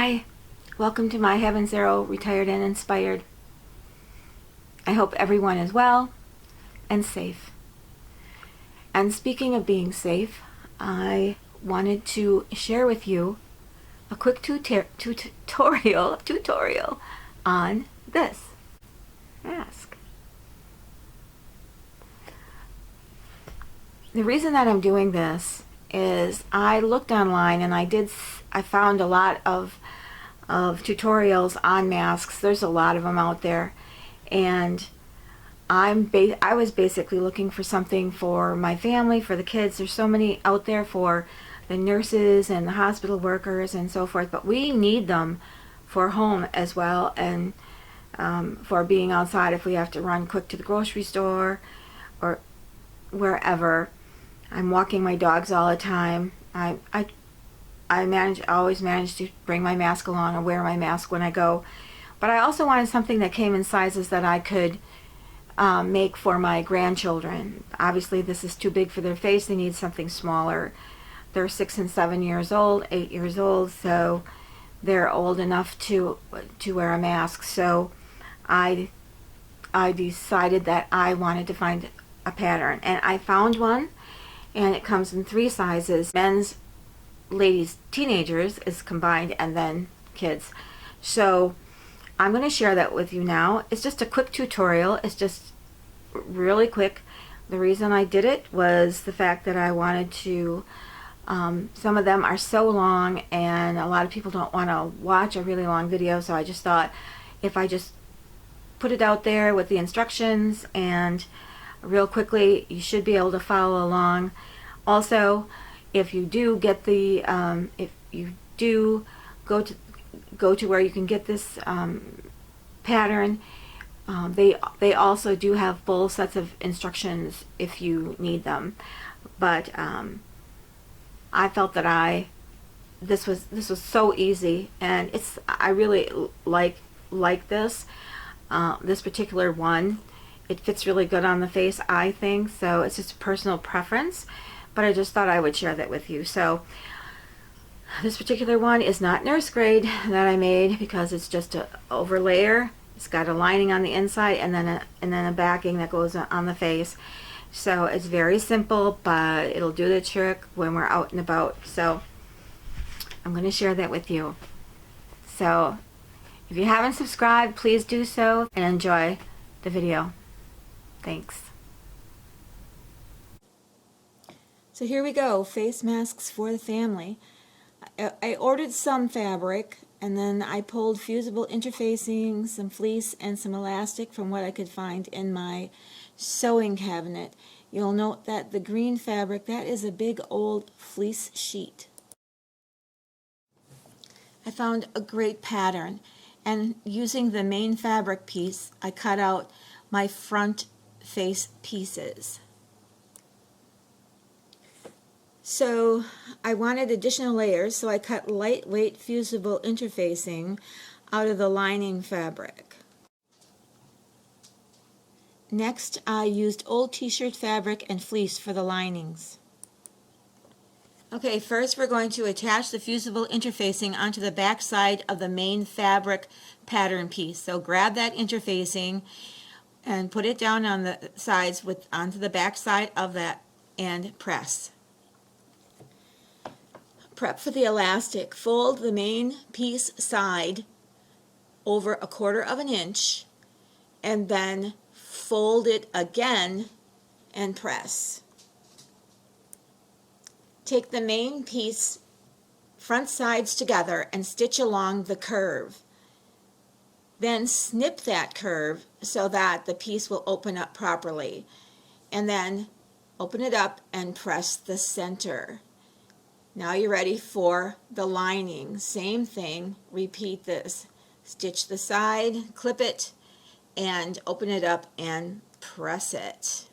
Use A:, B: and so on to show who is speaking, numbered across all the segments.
A: Hi, welcome to my Heaven Zero Retired and Inspired. I hope everyone is well and safe. And speaking of being safe, I wanted to share with you a quick tutorial on this mask. The reason that I'm doing this is I looked online and I found a lot of tutorials on masks. There's a lot of them out there, and I was basically looking for something for my family, for the kids. There's so many out there for the nurses and the hospital workers and so forth, but we need them for home as well, and for being outside if we have to run quick to the grocery store or wherever. I'm walking my dogs all the time. I always manage to bring my mask along or wear my mask when I go. But I also wanted something that came in sizes that I could make for my grandchildren. Obviously this is too big for their face. They need something smaller. They're 6 and 7 years old, 8 years old, so they're old enough to wear a mask. So I decided that I wanted to find a pattern, and I found one, and it comes in 3 sizes. Men's, ladies, teenagers is combined, and then kids. So I'm going to share that with you now. It's just a quick tutorial. It's just really quick. The reason I did it was the fact that I wanted to, some of them are so long and a lot of people don't want to watch a really long video, so I just thought if I just put it out there with the instructions and real quickly, you should be able to follow along. Also, if you do get the if you do go to where you can get this pattern, they also do have full sets of instructions if you need them. But I felt that this was so easy, and I really like this particular one. It fits really good on the face, I think, so it's just a personal preference, but I just thought I would share that with you. So this particular one is not nurse grade that I made because it's just an overlayer. It's got a lining on the inside and then a backing that goes on the face. So it's very simple, but it'll do the trick when we're out and about. So I'm going to share that with you. So if you haven't subscribed, please do so and enjoy the video. Thanks. So here we go, face masks for the family. I ordered some fabric, and then I pulled fusible interfacing, some fleece, and some elastic from what I could find in my sewing cabinet. You'll note that the green fabric, that is a big old fleece sheet. I found a great pattern, and using the main fabric piece, I cut out my front face pieces. So I wanted additional layers, so I cut lightweight fusible interfacing out of the lining fabric. Next, I used old t-shirt fabric and fleece for the linings. Okay, first we're going to attach the fusible interfacing onto the back side of the main fabric pattern piece. So grab that interfacing and put it down on the sides onto the back side of that and press. Prep for the elastic. Fold the main piece side over 1/4 inch and then fold it again and press. Take the main piece front sides together and stitch along the curve. Then snip that curve so that the piece will open up properly, and then open it up and press the center. Now you're ready for the lining. Same thing, repeat this. Stitch the side, clip it, and open it up and press it.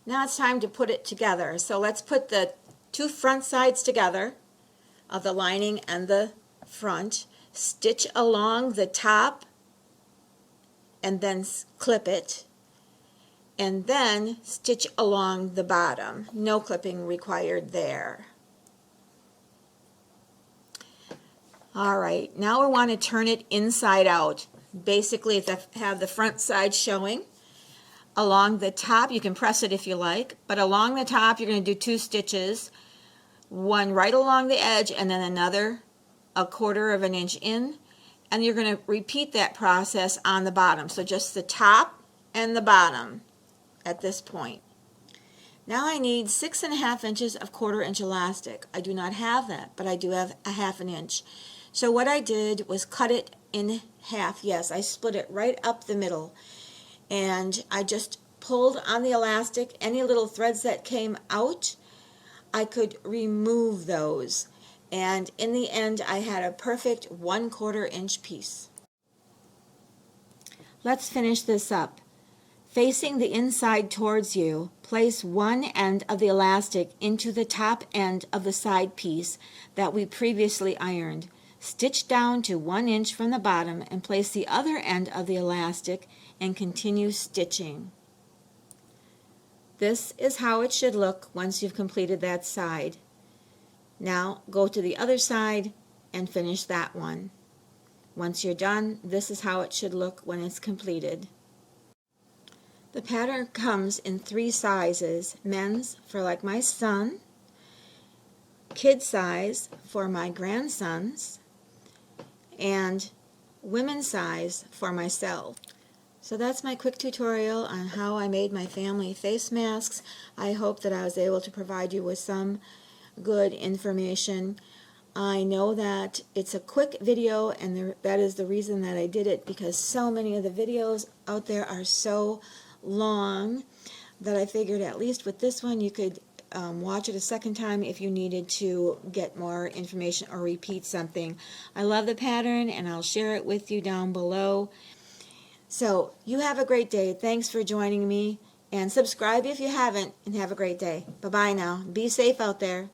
A: Now it's time to put it together. So let's put the 2 front sides together of the lining and the front. Stitch along the top and then clip it, and then stitch along the bottom. No clipping required there. All right, now we want to turn it inside out. Basically, have the front side showing. Along the top, you can press it if you like, but along the top you're going to do 2 stitches, one right along the edge and then another 1/4 of an inch in, and you're going to repeat that process on the bottom. So just the top and the bottom at this point. Now I need 6.5 inches of 1/4 inch elastic. I do not have that, but I do have a 1/2 inch. So what I did was cut it in half. Yes, I split it right up the middle, and I just pulled on the elastic. Any little threads that came out, I could remove those, and in the end I had a perfect 1/4 inch piece. Let's finish this up. Facing the inside towards you, place one end of the elastic into the top end of the side piece that we previously ironed. Stitch down to 1 inch from the bottom and place the other end of the elastic and continue stitching. This is how it should look once you've completed that side. Now go to the other side and finish that one. Once you're done, this is how it should look when it's completed. The pattern comes in 3 sizes: men's for like my son, kid size for my grandsons, and women's size for myself. So that's my quick tutorial on how I made my family face masks. I hope that I was able to provide you with some good information. I know that it's a quick video, and that is the reason that I did it, because so many of the videos out there are so long that I figured at least with this one you could watch it a second time if you needed to get more information or repeat something. I love the pattern, and I'll share it with you down below. So you have a great day. Thanks for joining me, and subscribe if you haven't, and have a great day. Bye-bye now. Be safe out there.